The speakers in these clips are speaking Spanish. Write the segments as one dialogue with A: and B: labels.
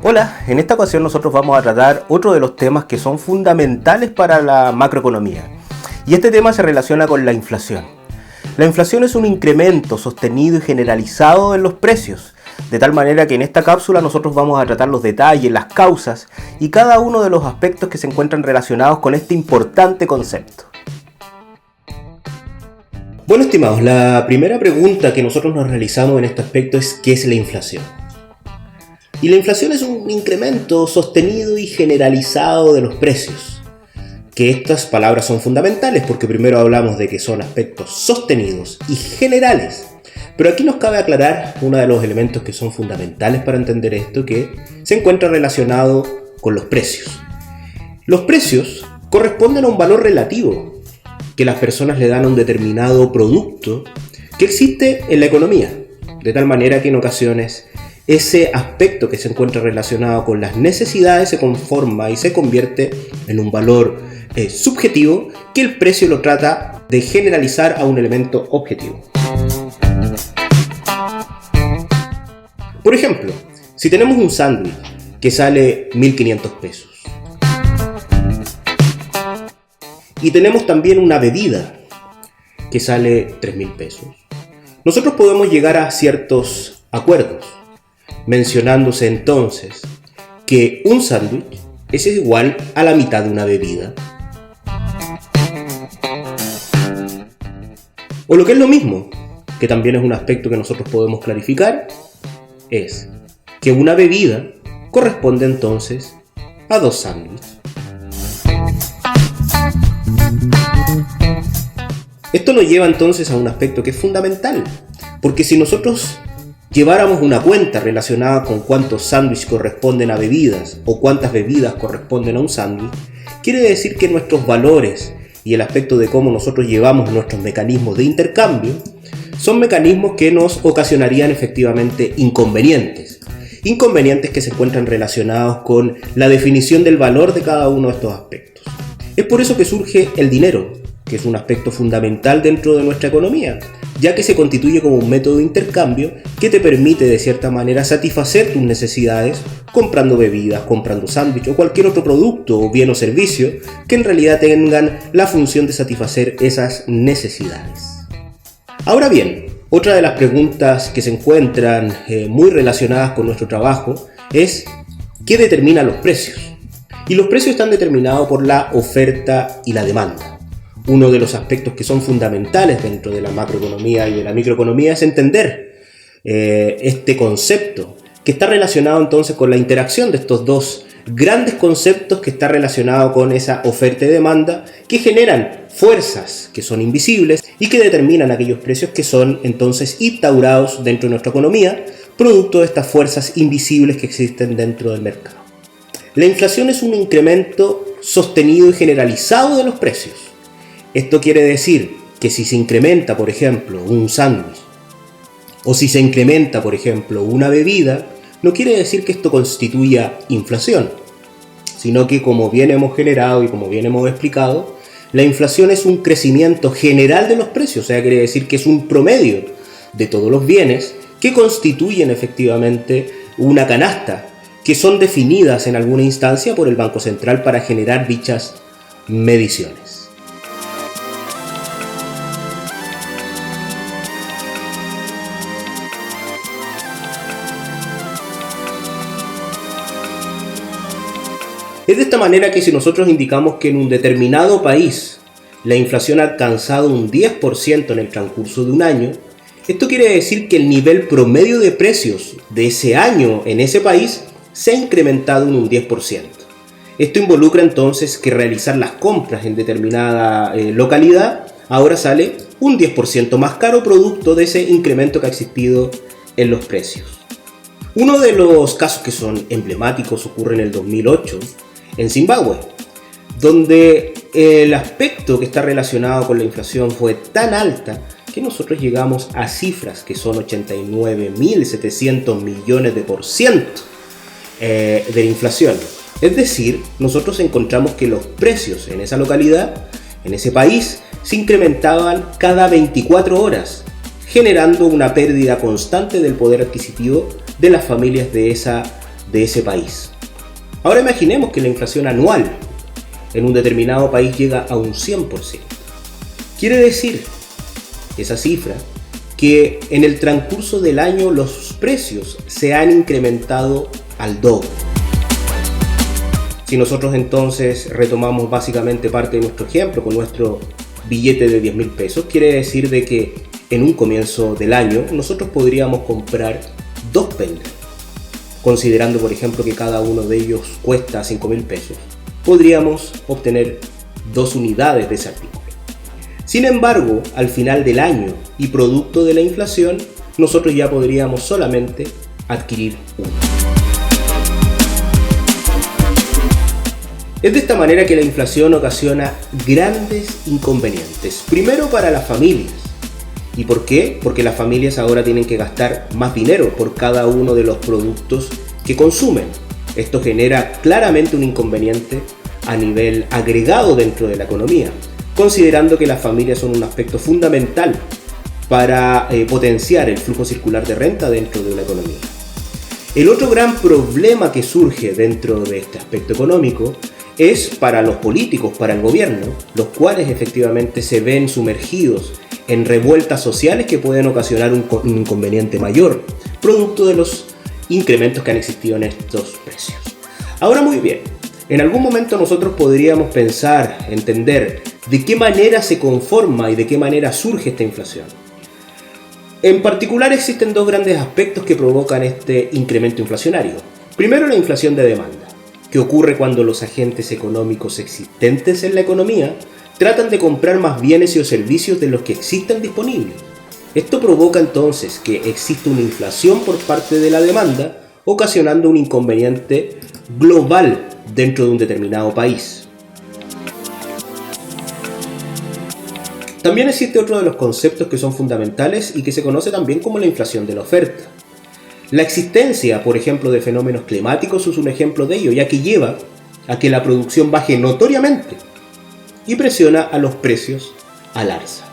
A: Hola, en esta ocasión nosotros vamos a tratar otro de los temas que son fundamentales para la macroeconomía. Y este tema se relaciona con la inflación. La inflación es un incremento sostenido y generalizado en los precios, de tal manera que en esta cápsula nosotros vamos a tratar los detalles, las causas y cada uno de los aspectos que se encuentran relacionados con este importante concepto. Bueno, estimados, la primera pregunta que nosotros nos realizamos en este aspecto es ¿qué es la inflación? Y la inflación es un incremento sostenido y generalizado de los precios. Que estas palabras son fundamentales porque primero hablamos de que son aspectos sostenidos y generales. Pero aquí nos cabe aclarar uno de los elementos que son fundamentales para entender esto, que se encuentra relacionado con los precios. Los precios corresponden a un valor relativo que las personas le dan a un determinado producto que existe en la economía. De tal manera que en ocasiones ese aspecto que se encuentra relacionado con las necesidades se conforma y se convierte en un valor subjetivo que el precio lo trata de generalizar a un elemento objetivo. Por ejemplo, si tenemos un sándwich que sale 1.500 pesos y tenemos también una bebida que sale 3.000 pesos, nosotros podemos llegar a ciertos acuerdos, mencionándose entonces que un sándwich es igual a la mitad de una bebida. O lo que es lo mismo, que también es un aspecto que nosotros podemos clarificar, es que una bebida corresponde entonces a 2 sándwiches. Esto nos lleva entonces a un aspecto que es fundamental, porque si nosotros lleváramos una cuenta relacionada con cuántos sándwiches corresponden a bebidas o cuántas bebidas corresponden a un sándwich, quiere decir que nuestros valores y el aspecto de cómo nosotros llevamos nuestros mecanismos de intercambio son mecanismos que nos ocasionarían efectivamente inconvenientes. Inconvenientes que se encuentran relacionados con la definición del valor de cada uno de estos aspectos. Es por eso que surge el dinero, que es un aspecto fundamental dentro de nuestra economía, ya que se constituye como un método de intercambio que te permite de cierta manera satisfacer tus necesidades comprando bebidas, comprando sándwiches o cualquier otro producto o bien o servicio que en realidad tengan la función de satisfacer esas necesidades. Ahora bien, otra de las preguntas que se encuentran muy relacionadas con nuestro trabajo es ¿qué determina los precios? Y los precios están determinados por la oferta y la demanda. Uno de los aspectos que son fundamentales dentro de la macroeconomía y de la microeconomía es entender este concepto, que está relacionado entonces con la interacción de estos dos grandes conceptos que está relacionado con esa oferta y demanda que generan fuerzas que son invisibles y que determinan aquellos precios que son entonces instaurados dentro de nuestra economía, producto de estas fuerzas invisibles que existen dentro del mercado. La inflación es un incremento sostenido y generalizado de los precios. Esto quiere decir que si se incrementa, por ejemplo, un sándwich o si se incrementa, por ejemplo, una bebida, no quiere decir que esto constituya inflación, sino que como bien hemos generado y como bien hemos explicado, la inflación es un crecimiento general de los precios, o sea, quiere decir que es un promedio de todos los bienes que constituyen efectivamente una canasta, que son definidas en alguna instancia por el Banco Central para generar dichas mediciones. Es de esta manera que si nosotros indicamos que en un determinado país la inflación ha alcanzado un 10% en el transcurso de un año, esto quiere decir que el nivel promedio de precios de ese año en ese país se ha incrementado en un 10%. Esto involucra entonces que realizar las compras en determinada localidad ahora sale un 10% más caro producto de ese incremento que ha existido en los precios. Uno de los casos que son emblemáticos ocurre en el 2008 en Zimbabue, donde el aspecto que está relacionado con la inflación fue tan alta que nosotros llegamos a cifras que son 89.700 millones de por ciento de inflación. Es decir, nosotros encontramos que los precios en esa localidad, en ese país, se incrementaban cada 24 horas, generando una pérdida constante del poder adquisitivo de las familias de ese país. Ahora imaginemos que la inflación anual en un determinado país llega a un 100%. Quiere decir, esa cifra, que en el transcurso del año los precios se han incrementado al doble. Si nosotros entonces retomamos básicamente parte de nuestro ejemplo con nuestro billete de 10.000 pesos, quiere decir de que en un comienzo del año nosotros podríamos comprar 2 pendrive. Considerando por ejemplo que cada uno de ellos cuesta 5.000 pesos, podríamos obtener 2 unidades de ese artículo. Sin embargo, al final del año y producto de la inflación, nosotros ya podríamos solamente adquirir uno. Es de esta manera que la inflación ocasiona grandes inconvenientes. Primero para las familias. ¿Y por qué? Porque las familias ahora tienen que gastar más dinero por cada uno de los productos que consumen. Esto genera claramente un inconveniente a nivel agregado dentro de la economía, considerando que las familias son un aspecto fundamental para potenciar el flujo circular de renta dentro de una economía. El otro gran problema que surge dentro de este aspecto económico es para los políticos, para el gobierno, los cuales efectivamente se ven sumergidos en revueltas sociales que pueden ocasionar un inconveniente mayor, producto de los incrementos que han existido en estos precios. Ahora muy bien, en algún momento nosotros podríamos pensar, entender de qué manera se conforma y de qué manera surge esta inflación. En particular existen 2 grandes aspectos que provocan este incremento inflacionario. Primero, la inflación de demanda, que ocurre cuando los agentes económicos existentes en la economía tratan de comprar más bienes y o servicios de los que existen disponibles. Esto provoca entonces que exista una inflación por parte de la demanda, ocasionando un inconveniente global dentro de un determinado país. También existe otro de los conceptos que son fundamentales y que se conoce también como la inflación de la oferta. La existencia, por ejemplo, de fenómenos climáticos es un ejemplo de ello, ya que lleva a que la producción baje notoriamente y presiona a los precios al alza.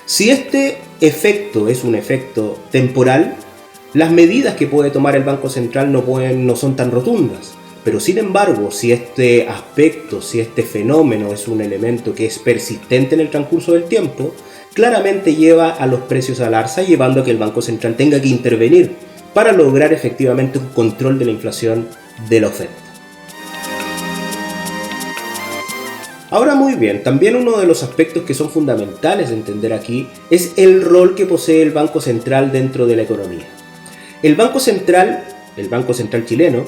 A: Si este efecto es un efecto temporal, las medidas que puede tomar el Banco Central no son tan rotundas. Pero sin embargo, si este aspecto, si este fenómeno es un elemento que es persistente en el transcurso del tiempo, claramente lleva a los precios al alza, llevando a que el Banco Central tenga que intervenir para lograr efectivamente un control de la inflación de la oferta. Ahora muy bien, también uno de los aspectos que son fundamentales de entender aquí es el rol que posee el Banco Central dentro de la economía. El Banco Central chileno,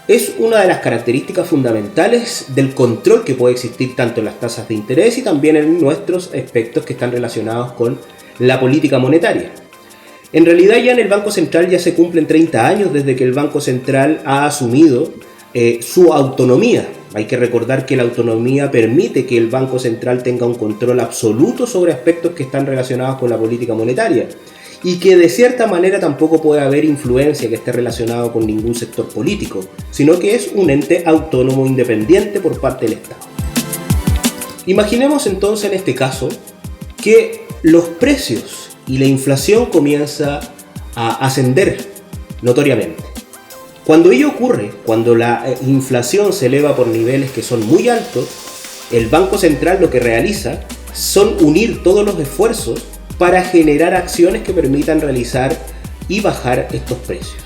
A: es una de las características fundamentales del control que puede existir tanto en las tasas de interés y también en nuestros aspectos que están relacionados con la política monetaria. En realidad ya en el Banco Central ya se cumplen 30 años desde que el Banco Central ha asumido su autonomía. Hay que recordar que la autonomía permite que el Banco Central tenga un control absoluto sobre aspectos que están relacionados con la política monetaria y que de cierta manera tampoco puede haber influencia que esté relacionado con ningún sector político, sino que es un ente autónomo independiente por parte del Estado. Imaginemos entonces en este caso que los precios y la inflación comienza a ascender notoriamente. Cuando ello ocurre, cuando la inflación se eleva por niveles que son muy altos, el Banco Central lo que realiza son unir todos los esfuerzos para generar acciones que permitan realizar y bajar estos precios.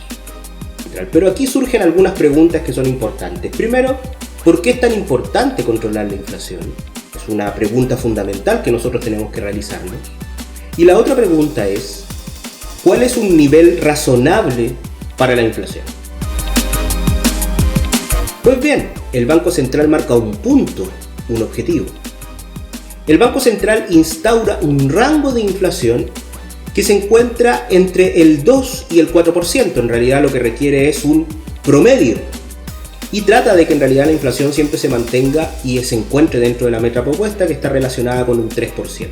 A: Pero aquí surgen algunas preguntas que son importantes. Primero, ¿por qué es tan importante controlar la inflación? Es una pregunta fundamental que nosotros tenemos que realizarnos. Y la otra pregunta es, ¿cuál es un nivel razonable para la inflación? Pues bien, el Banco Central marca un punto, un objetivo. El Banco Central instaura un rango de inflación que se encuentra entre el 2 y el 4%. En realidad lo que requiere es un promedio. Y trata de que en realidad la inflación siempre se mantenga y se encuentre dentro de la meta propuesta, que está relacionada con un 3%.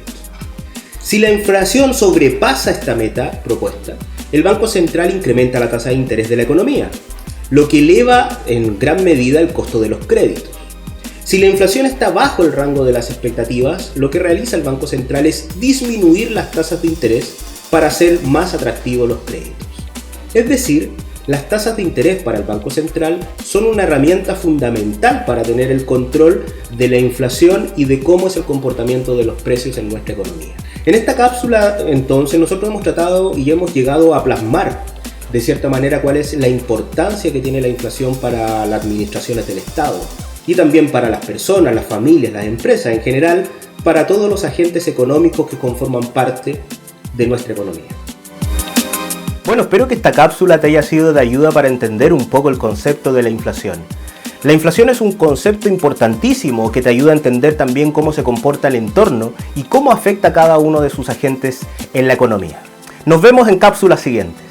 A: Si la inflación sobrepasa esta meta propuesta, el Banco Central incrementa la tasa de interés de la economía. lo que eleva en gran medida el costo de los créditos. Si la inflación está bajo el rango de las expectativas, lo que realiza el Banco Central es disminuir las tasas de interés para hacer más atractivos los créditos. Es decir, las tasas de interés para el Banco Central son una herramienta fundamental para tener el control de la inflación y de cómo es el comportamiento de los precios en nuestra economía. En esta cápsula, entonces, nosotros hemos tratado y hemos llegado a plasmar de cierta manera cuál es la importancia que tiene la inflación para las administraciones del Estado y también para las personas, las familias, las empresas en general, para todos los agentes económicos que conforman parte de nuestra economía. Bueno, espero que esta cápsula te haya sido de ayuda para entender un poco el concepto de la inflación. La inflación es un concepto importantísimo que te ayuda a entender también cómo se comporta el entorno y cómo afecta a cada uno de sus agentes en la economía. Nos vemos en cápsulas siguientes.